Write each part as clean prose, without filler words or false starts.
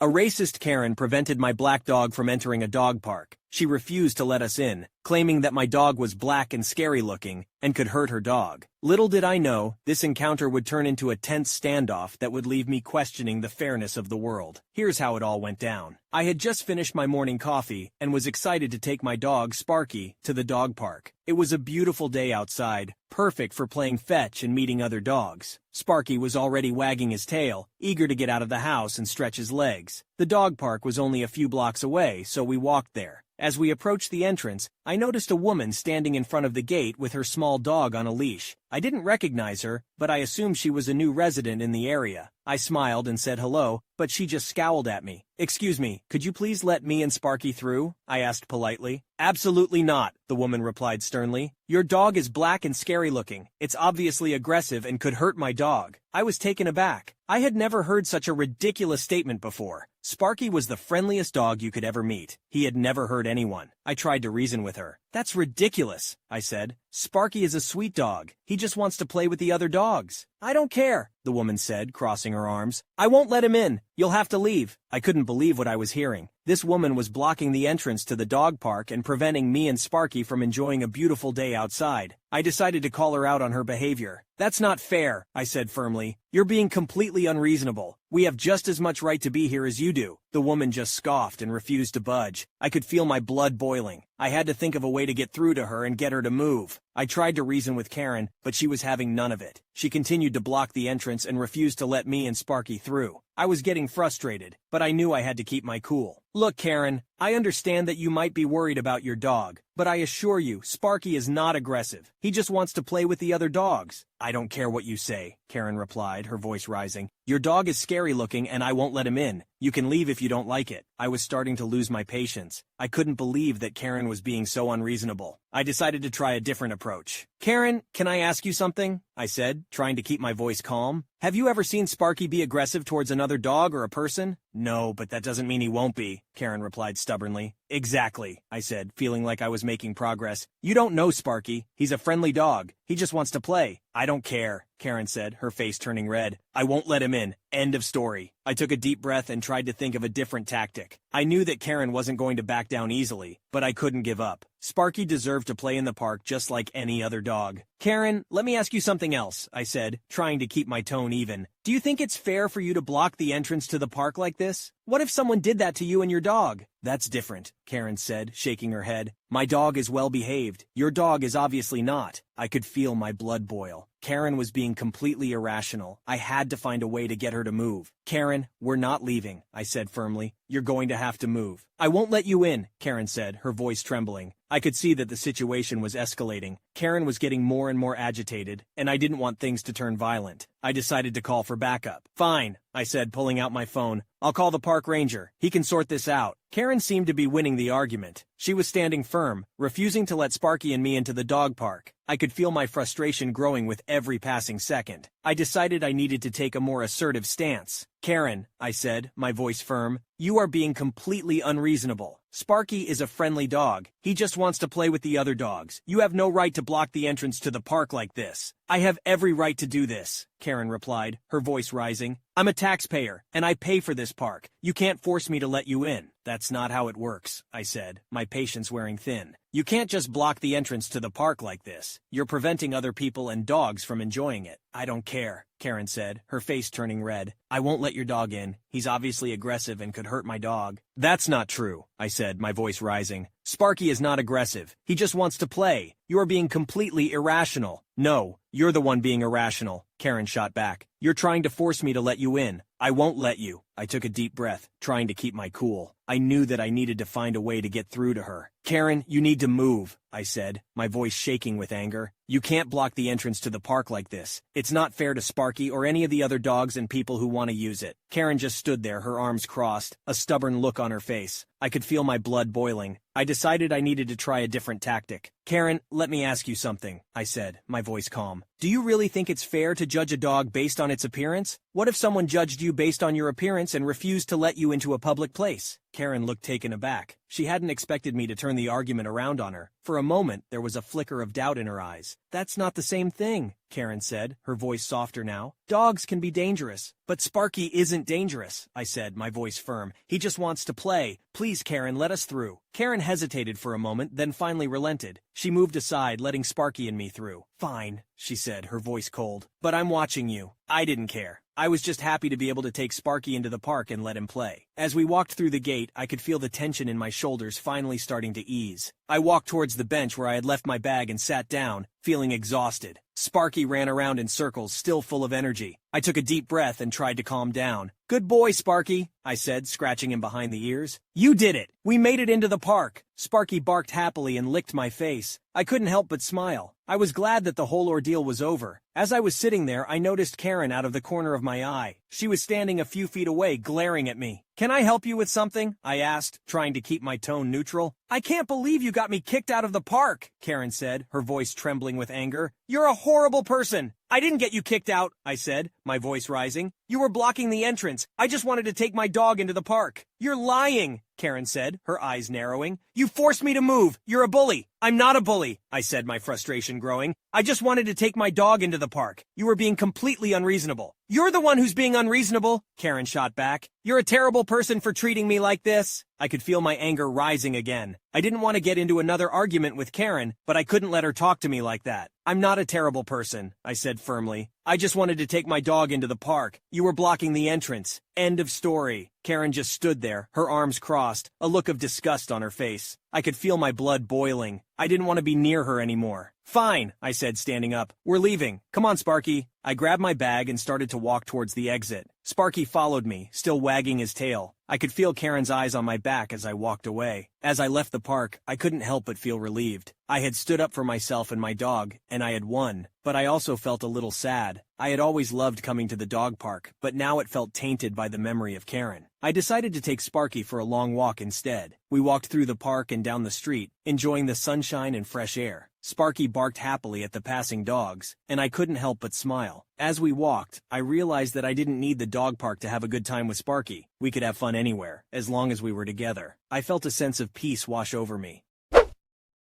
A racist Karen prevented my black dog from entering a dog park. She refused to let us in, claiming that my dog was black and scary-looking and could hurt her dog. Little did I know, this encounter would turn into a tense standoff that would leave me questioning the fairness of the world. Here's how it all went down. I had just finished my morning coffee and was excited to take my dog, Sparky, to the dog park. It was a beautiful day outside, perfect for playing fetch and meeting other dogs. Sparky was already wagging his tail, eager to get out of the house and stretch his legs. The dog park was only a few blocks away, so we walked there. As we approached the entrance, I noticed a woman standing in front of the gate with her small dog on a leash. I didn't recognize her, but I assumed she was a new resident in the area. I smiled and said hello, but she just scowled at me. "Excuse me, could you please let me and Sparky through?" I asked politely. "Absolutely not," the woman replied sternly. "Your dog is black and scary looking. It's obviously aggressive and could hurt my dog." I was taken aback. I had never heard such a ridiculous statement before. Sparky was the friendliest dog you could ever meet. He had never hurt anyone. I tried to reason with her. "That's ridiculous," I said. "Sparky is a sweet dog. He just wants to play with the other dogs." "I don't care," the woman said, crossing her arms. "I won't let him in. You'll have to leave." I couldn't believe what I was hearing. This woman was blocking the entrance to the dog park and preventing me and Sparky from enjoying a beautiful day outside. I decided to call her out on her behavior. "That's not fair," I said firmly. "You're being completely unreasonable. We have just as much right to be here as you do." The woman just scoffed and refused to budge. I could feel my blood boiling. I had to think of a way to get through to her and get her to move. I tried to reason with Karen, but she was having none of it. She continued to block the entrance and refused to let me and Sparky through. I was getting frustrated, but I knew I had to keep my cool. "Look, Karen, I understand that you might be worried about your dog, but I assure you, Sparky is not aggressive. He just wants to play with the other dogs." "I don't care what you say," Karen replied, her voice rising. "Your dog is scary looking and I won't let him in. You can leave if you don't like it." I was starting to lose my patience. I couldn't believe that Karen was being so unreasonable. I decided to try a different approach. "Karen, can I ask you something?" I said, trying to keep my voice calm. "Have you ever seen Sparky be aggressive towards another dog or a person?" "No, but that doesn't mean he won't be," Karen replied stubbornly. "Exactly," I said, feeling like I was making progress. "You don't know Sparky. He's a friendly dog. He just wants to play." "I don't care," Karen said, her face turning red. "I won't let him in. End of story." I took a deep breath and tried to think of a different tactic. I knew that Karen wasn't going to back down easily, but I couldn't give up. Sparky deserved to play in the park just like any other dog. "Karen, let me ask you something else," I said, trying to keep my tone even. "Do you think it's fair for you to block the entrance to the park like this? What if someone did that to you and your dog?" "That's different," Karen said, shaking her head. "My dog is well behaved. Your dog is obviously not." I could feel my blood boil. Karen was being completely irrational. I had to find a way to get her to move. "Karen, we're not leaving," I said firmly. "You're going to have to move." "I won't let you in," Karen said, her voice trembling. I could see that the situation was escalating. Karen was getting more and more agitated, and I didn't want things to turn violent. I decided to call for backup. "Fine," I said, pulling out my phone. "I'll call the park ranger. He can sort this out." Karen seemed to be winning the argument. She was standing firm, refusing to let Sparky and me into the dog park. I could feel my frustration growing with every passing second. I decided I needed to take a more assertive stance. "Karen," I said, my voice firm, "you are being completely unreasonable. Sparky is a friendly dog. He just wants to play with the other dogs. You have no right to block the entrance to the park like this." "I have every right to do this," Karen replied, her voice rising. "I'm a taxpayer, and I pay for this park. You can't force me to let you in." "That's not how it works," I said, my patience wearing thin. "You can't just block the entrance to the park like this. You're preventing other people and dogs from enjoying it." "I don't care," Karen said, her face turning red. "I won't let your dog in. He's obviously aggressive and could hurt my dog." "That's not true," I said, my voice rising. "Sparky is not aggressive. He just wants to play. You're being completely irrational." "No, you're the one being irrational," Karen shot back. "You're trying to force me to let you in. I won't let you." I took a deep breath, trying to keep my cool. I knew that I needed to find a way to get through to her. "Karen, you need to move," I said, my voice shaking with anger. "You can't block the entrance to the park like this. It's not fair to Sparky or any of the other dogs and people who want to use it." Karen just stood there, her arms crossed, a stubborn look on her face. I could feel my blood boiling. I decided I needed to try a different tactic. "Karen, let me ask you something," I said, my voice calm. "Do you really think it's fair to judge a dog based on its appearance? What if someone judged you based on your appearance and refused to let you into a public place?" Karen looked taken aback. She hadn't expected me to turn the argument around on her. For a moment, there was a flicker of doubt in her eyes. That's not the same thing, Karen said, her voice softer now. Dogs can be dangerous. But Sparky isn't dangerous, I said, my voice firm. He just wants to play. Please, Karen, let us through. Karen hesitated for a moment, then finally relented. She moved aside, letting Sparky and me through. Fine, she said, her voice cold. But I'm watching you. I didn't care. I was just happy to be able to take Sparky into the park and let him play. As we walked through the gate, I could feel the tension in my shoulders finally starting to ease. I walked towards the bench where I had left my bag and sat down, feeling exhausted. Sparky ran around in circles, still full of energy. I took a deep breath and tried to calm down. Good boy, Sparky, I said, scratching him behind the ears. You did it! We made it into the park! Sparky barked happily and licked my face. I couldn't help but smile. I was glad that the whole ordeal was over. As I was sitting there, I noticed Karen out of the corner of my eye. She was standing a few feet away, glaring at me. Can I help you with something? I asked, trying to keep my tone neutral. I can't believe you got me kicked out of the park, Karen said, her voice trembling with anger. You're a horrible person. I didn't get you kicked out, I said, my voice rising. You were blocking the entrance. I just wanted to take my dog into the park. You're lying, Karen said, her eyes narrowing. You forced me to move. You're a bully. I'm not a bully, I said, my frustration growing. I just wanted to take my dog into the park. You were being completely unreasonable. You're the one who's being unreasonable, Karen shot back. You're a terrible person for treating me like this. I could feel my anger rising again. I didn't want to get into another argument with Karen, but I couldn't let her talk to me like that. I'm not a terrible person, I said firmly. I just wanted to take my dog into the park. You were blocking the entrance. End of story. Karen just stood there, her arms crossed, a look of disgust on her face. I could feel my blood boiling. I didn't want to be near her anymore. Fine, I said, standing up. We're leaving. Come on, Sparky. I grabbed my bag and started to walk towards the exit. Sparky followed me, still wagging his tail. I could feel Karen's eyes on my back as I walked away. As I left the park, I couldn't help but feel relieved. I had stood up for myself and my dog, and I had won. But I also felt a little sad. I had always loved coming to the dog park, but now it felt tainted by the memory of Karen. I decided to take Sparky for a long walk instead. We walked through the park and down the street, enjoying the sunshine and fresh air. Sparky barked happily at the passing dogs, and I couldn't help but smile. As we walked, I realized that I didn't need the dog park to have a good time with Sparky. We could have fun anywhere, as long as we were together. I felt a sense of peace wash over me.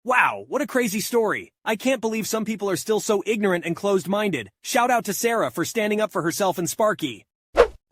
Wow, what a crazy story. I can't believe some people are still so ignorant and closed-minded. Shout out to Sarah for standing up for herself and Sparky.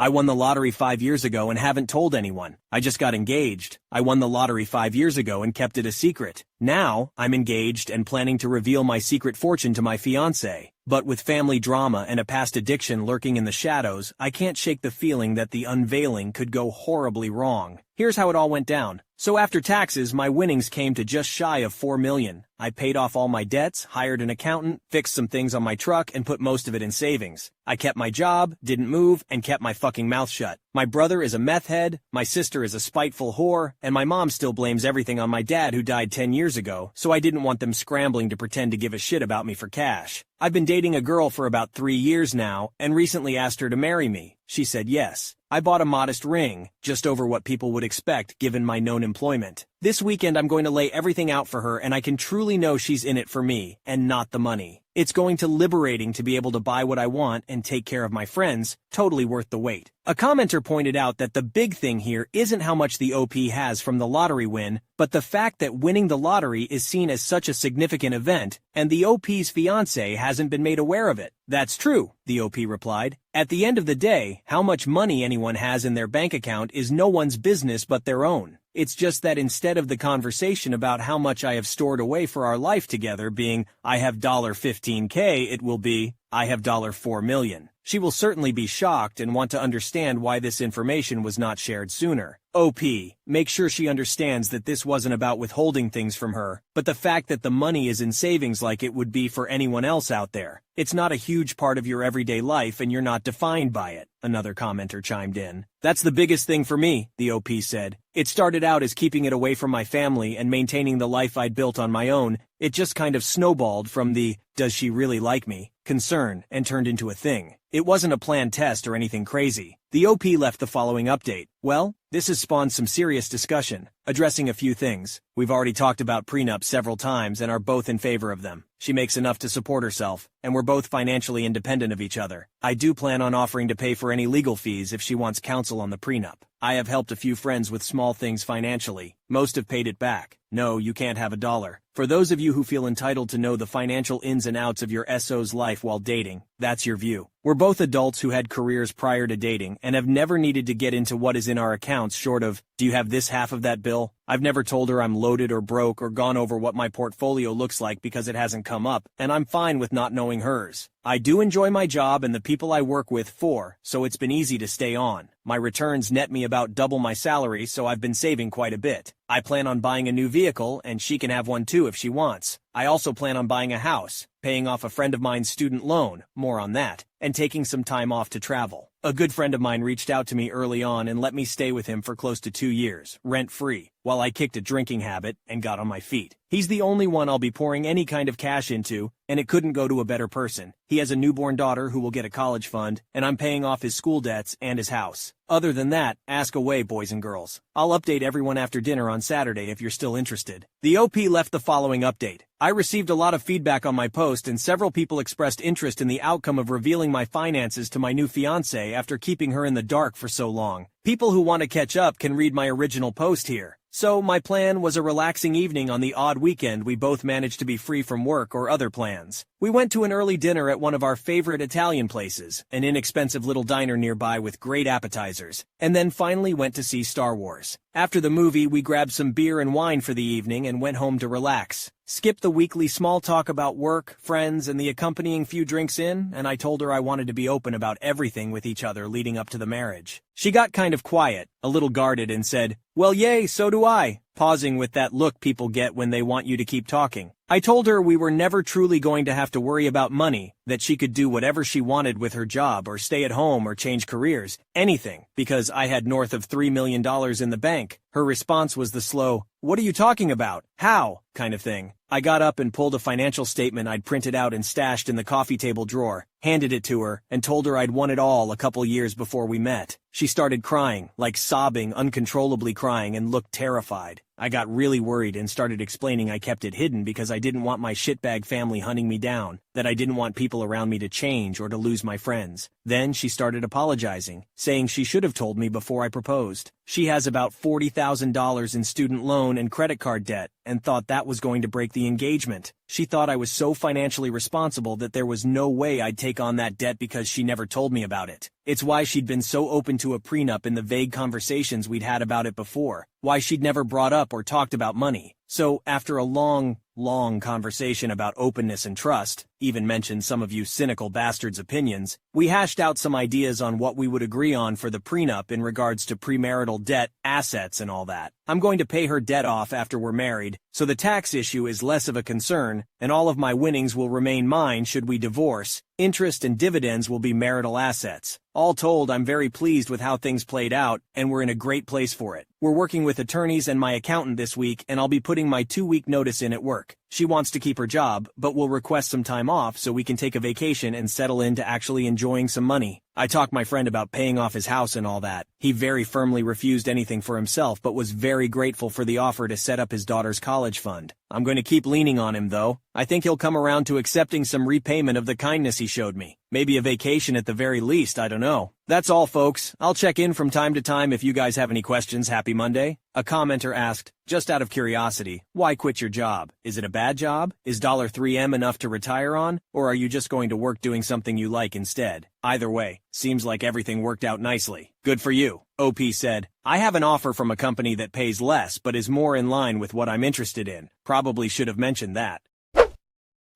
I won the lottery 5 years ago and haven't told anyone. I just got engaged. I won the lottery 5 years ago and kept it a secret. Now, I'm engaged and planning to reveal my secret fortune to my fiancé. But with family drama and a past addiction lurking in the shadows, I can't shake the feeling that the unveiling could go horribly wrong. Here's how it all went down. So after taxes, my winnings came to just shy of $4 million. I paid off all my debts, hired an accountant, fixed some things on my truck, and put most of it in savings. I kept my job, didn't move, and kept my fucking mouth shut. My brother is a meth head, my sister is a spiteful whore, and my mom still blames everything on my dad who died 10 years ago, so I didn't want them scrambling to pretend to give a shit about me for cash. I've been dating a girl for about 3 years now, and recently asked her to marry me. She said yes. I bought a modest ring, just over what people would expect given my known employment. This weekend I'm going to lay everything out for her, and I can truly know she's in it for me, and not the money. It's going to liberating to be able to buy what I want and take care of my friends, totally worth the wait. A commenter pointed out that the big thing here isn't how much the OP has from the lottery win, but the fact that winning the lottery is seen as such a significant event, and the OP's fiancé hasn't been made aware of it. That's true, the OP replied. At the end of the day, how much money anyone has in their bank account is no one's business but their own. It's just that instead of the conversation about how much I have stored away for our life together being, I have $15K, it will be, I have $4 million. She will certainly be shocked and want to understand why this information was not shared sooner. OP, make sure she understands that this wasn't about withholding things from her, but the fact that the money is in savings like it would be for anyone else out there. It's not a huge part of your everyday life and you're not defined by it, another commenter chimed in. That's the biggest thing for me, the OP said. It started out as keeping it away from my family and maintaining the life I'd built on my own. It just kind of snowballed from the, does she really like me, concern, and turned into a thing. It wasn't a planned test or anything crazy. The OP left the following update. Well, this has spawned some serious discussion, addressing a few things. We've already talked about prenups several times and are both in favor of them. She makes enough to support herself, and we're both financially independent of each other. I do plan on offering to pay for any legal fees if she wants counsel on the prenup. I have helped a few friends with small things financially. Most have paid it back. No, you can't have $1. For those of you who feel entitled to know the financial ins and outs of your SO's life while dating, that's your view. We're both adults who had careers prior to dating and have never needed to get into what is in our accounts short of, do you have this half of that bill? I've never told her I'm loaded or broke or gone over what my portfolio looks like because it hasn't come up, and I'm fine with not knowing hers. I do enjoy my job and the people I work with so it's been easy to stay on. My returns net me about double my salary, so I've been saving quite a bit. I plan on buying a new vehicle, and she can have one too if she wants. I also plan on buying a house, paying off a friend of mine's student loan, more on that, and taking some time off to travel. A good friend of mine reached out to me early on and let me stay with him for close to 2 years, rent-free, while I kicked a drinking habit and got on my feet. He's the only one I'll be pouring any kind of cash into, and it couldn't go to a better person. He has a newborn daughter who will get a college fund, and I'm paying off his school debts and his house. Other than that, ask away, boys and girls. I'll update everyone after dinner on Saturday if you're still interested. The OP left the following update. I received a lot of feedback on my post and several people expressed interest in the outcome of revealing my finances to my new fiancé after keeping her in the dark for so long. People who want to catch up can read my original post here. So my plan was a relaxing evening on the odd weekend we both managed to be free from work or other plans. We went to an early dinner at one of our favorite Italian places, an inexpensive little diner nearby with great appetizers, and then finally went to see Star Wars. After the movie, we grabbed some beer and wine for the evening and went home to relax. Skipped the weekly small talk about work, friends, and the accompanying few drinks in, and I told her I wanted to be open about everything with each other leading up to the marriage. She got kind of quiet, a little guarded, and said, "Well, yay, so do I," pausing with that look people get when they want you to keep talking. I told her we were never truly going to have to worry about money, that she could do whatever she wanted with her job or stay at home or change careers, anything, because I had north of $3 million in the bank. Her response was the slow, "What are you talking about? How?" kind of thing. I got up and pulled a financial statement I'd printed out and stashed in the coffee table drawer, handed it to her, and told her I'd won it all a couple years before we met. She started crying, like sobbing, uncontrollably crying, and looked terrified. I got really worried and started explaining I kept it hidden because I didn't want my shitbag family hunting me down, that I didn't want people around me to change or to lose my friends. Then she started apologizing, saying she should have told me before I proposed. She has about $40,000 in student loan and credit card debt, and thought that was going to break the engagement. She thought I was so financially responsible that there was no way I'd take on that debt because she never told me about it. It's why she'd been so open to a prenup in the vague conversations we'd had about it before, why she'd never brought up or talked about money. So, after a long conversation about openness and trust, even mentioned some of you cynical bastards' opinions, we hashed out some ideas on what we would agree on for the prenup in regards to premarital debt, assets, and all that. I'm going to pay her debt off after we're married, so the tax issue is less of a concern, and all of my winnings will remain mine should we divorce. Interest and dividends will be marital assets. All told, I'm very pleased with how things played out, and we're in a great place for it. We're working with attorneys and my accountant this week, and I'll be putting my 2-week notice in at work. She wants to keep her job, but will request some time off so we can take a vacation and settle into actually enjoying some money. I talked my friend about paying off his house and all that. He very firmly refused anything for himself but was very grateful for the offer to set up his daughter's college fund. I'm going to keep leaning on him though. I think he'll come around to accepting some repayment of the kindness he showed me. Maybe a vacation at the very least, I don't know. That's all, folks. I'll check in from time to time if you guys have any questions. Happy Monday. A commenter asked, just out of curiosity, why quit your job? Is it a bad job? Is $3M enough to retire on? Or are you just going to work doing something you like instead? Either way, seems like everything worked out nicely. Good for you. OP said, I have an offer from a company that pays less but is more in line with what I'm interested in. Probably should have mentioned that.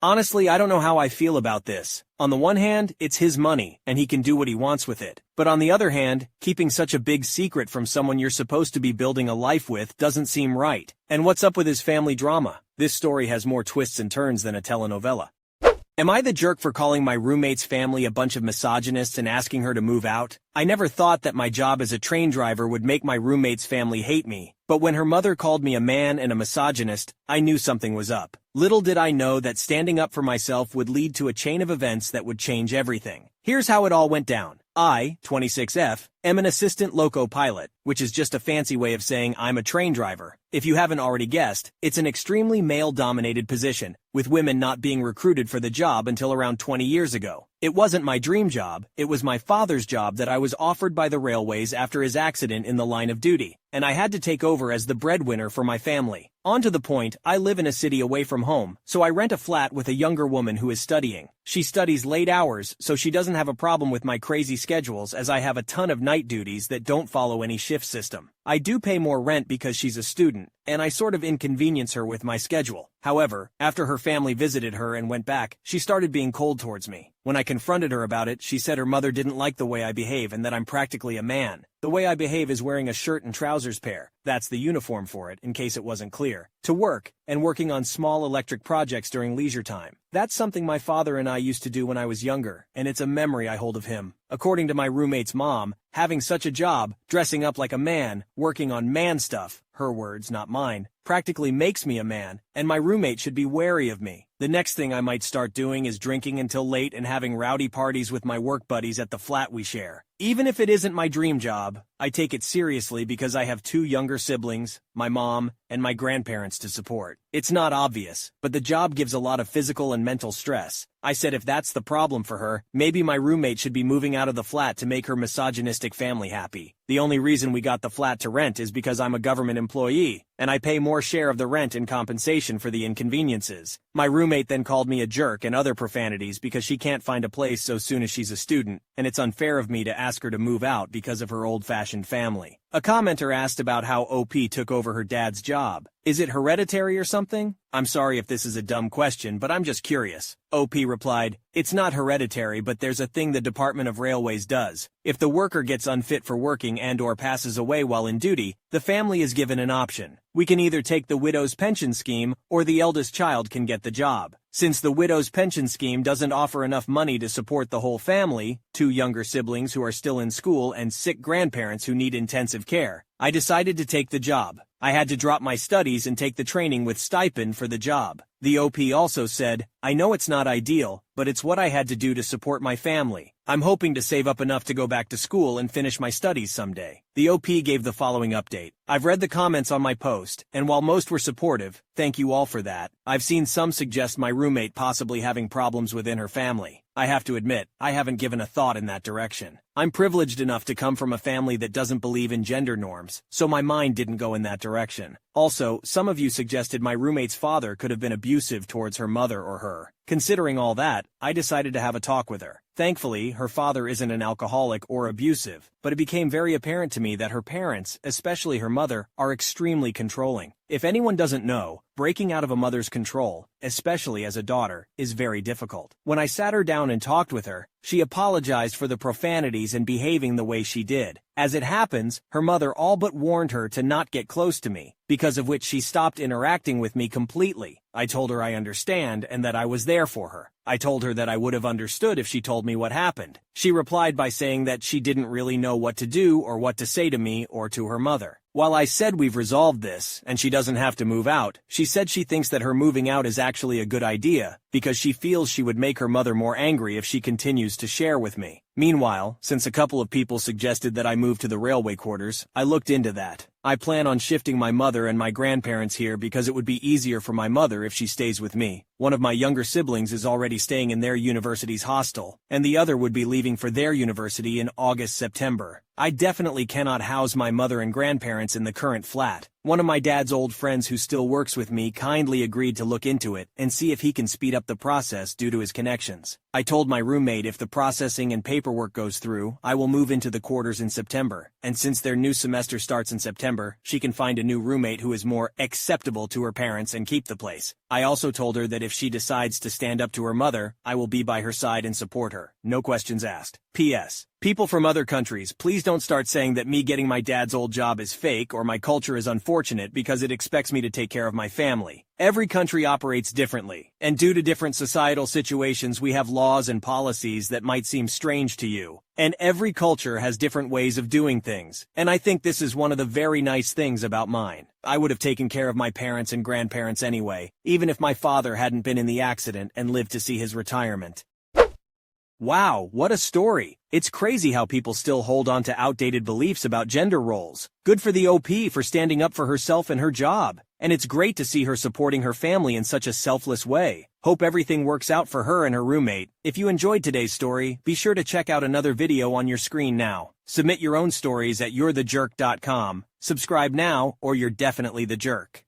Honestly, I don't know how I feel about this. On the one hand, it's his money, and he can do what he wants with it. But on the other hand, keeping such a big secret from someone you're supposed to be building a life with doesn't seem right. And what's up with his family drama? This story has more twists and turns than a telenovela. Am I the jerk for calling my roommate's family a bunch of misogynists and asking her to move out? I never thought that my job as a train driver would make my roommate's family hate me, but when her mother called me a man and a misogynist, I knew something was up. Little did I know that standing up for myself would lead to a chain of events that would change everything. Here's how it all went down. I, 26F, am an assistant loco pilot. which is just a fancy way of saying I'm a train driver. If you haven't already guessed, it's an extremely male-dominated position, with women not being recruited for the job until around 20 years ago. It wasn't my dream job, it was my father's job that I was offered by the railways after his accident in the line of duty, and I had to take over as the breadwinner for my family. On to the point, I live in a city away from home, so I rent a flat with a younger woman who is studying. She studies late hours, so she doesn't have a problem with my crazy schedules as I have a ton of night duties that don't follow any shift system. I do pay more rent because she's a student, and I sort of inconvenience her with my schedule. However, after her family visited her and went back, she started being cold towards me. When I confronted her about it, she said her mother didn't like the way I behave and that I'm practically a man. The way I behave is wearing a shirt and trousers pair, that's the uniform for it, in case it wasn't clear, to work, and working on small electric projects during leisure time. That's something my father and I used to do when I was younger, and it's a memory I hold of him. According to my roommate's mom, having such a job, dressing up like a man, working on man stuff, her words, not mine, practically makes me a man, and my roommate should be wary of me. The next thing I might start doing is drinking until late and having rowdy parties with my work buddies at the flat we share. Even if it isn't my dream job, I take it seriously because I have 2 younger siblings, my mom, and my grandparents to support. It's not obvious, but the job gives a lot of physical and mental stress. I said if that's the problem for her, maybe my roommate should be moving out of the flat to make her misogynistic family happy. The only reason we got the flat to rent is because I'm a government employee, and I pay more share of the rent in compensation for the inconveniences. My roommate then called me a jerk and other profanities because she can't find a place so soon as she's a student, and it's unfair of me to ask her to move out because of her old-fashioned family. A commenter asked about how OP took over her dad's job. Is it hereditary or something? I'm sorry if this is a dumb question, but I'm just curious. OP replied, it's not hereditary, but there's a thing the Department of Railways does. If the worker gets unfit for working and/or passes away while in duty, the family is given an option. We can either take the widow's pension scheme, or the eldest child can get the job. Since the widow's pension scheme doesn't offer enough money to support the whole family, 2 younger siblings who are still in school and sick grandparents who need intensive care, I decided to take the job. I had to drop my studies and take the training with stipend for the job. The OP also said, I know it's not ideal, but it's what I had to do to support my family. I'm hoping to save up enough to go back to school and finish my studies someday. The OP gave the following update. I've read the comments on my post, and while most were supportive, thank you all for that, I've seen some suggest my roommate possibly having problems within her family. I have to admit, I haven't given a thought in that direction. I'm privileged enough to come from a family that doesn't believe in gender norms, so my mind didn't go in that direction. Also, some of you suggested my roommate's father could have been abusive towards her mother or her. Considering all that, I decided to have a talk with her. Thankfully, her father isn't an alcoholic or abusive, but it became very apparent to me that her parents, especially her mother, are extremely controlling. If anyone doesn't know, breaking out of a mother's control, especially as a daughter, is very difficult. When I sat her down and talked with her, she apologized for the profanities and behaving the way she did. As it happens, her mother all but warned her to not get close to me, because of which she stopped interacting with me completely. I told her I understand and that I was there for her. I told her that I would have understood if she told me what happened. She replied by saying that she didn't really know what to do or what to say to me or to her mother. While I said we've resolved this, and she doesn't have to move out, she said she thinks that her moving out is actually a good idea, because she feels she would make her mother more angry if she continues to share with me. Meanwhile, since a couple of people suggested that I move to the railway quarters, I looked into that. I plan on shifting my mother and my grandparents here because it would be easier for my mother if she stays with me. One of my younger siblings is already staying in their university's hostel, and the other would be leaving for their university in August-September. I definitely cannot house my mother and grandparents in the current flat. One of my dad's old friends who still works with me kindly agreed to look into it and see if he can speed up the process due to his connections. I told my roommate if the processing and paperwork goes through, I will move into the quarters in September, and since their new semester starts in September, she can find a new roommate who is more acceptable to her parents and keep the place. I also told her that if she decides to stand up to her mother, I will be by her side and support her. No questions asked. P.S. People from other countries, please don't start saying that me getting my dad's old job is fake or my culture is unfortunate because it expects me to take care of my family. Every country operates differently, and due to different societal situations we have laws and policies that might seem strange to you. And every culture has different ways of doing things, and I think this is one of the very nice things about mine. I would have taken care of my parents and grandparents anyway, even if my father hadn't been in the accident and lived to see his retirement. Wow, what a story. It's crazy how people still hold on to outdated beliefs about gender roles. Good for the OP for standing up for herself and her job. And it's great to see her supporting her family in such a selfless way. Hope everything works out for her and her roommate. If you enjoyed today's story, be sure to check out another video on your screen now. Submit your own stories at you'rethejerk.com. Subscribe now, or you're definitely the jerk.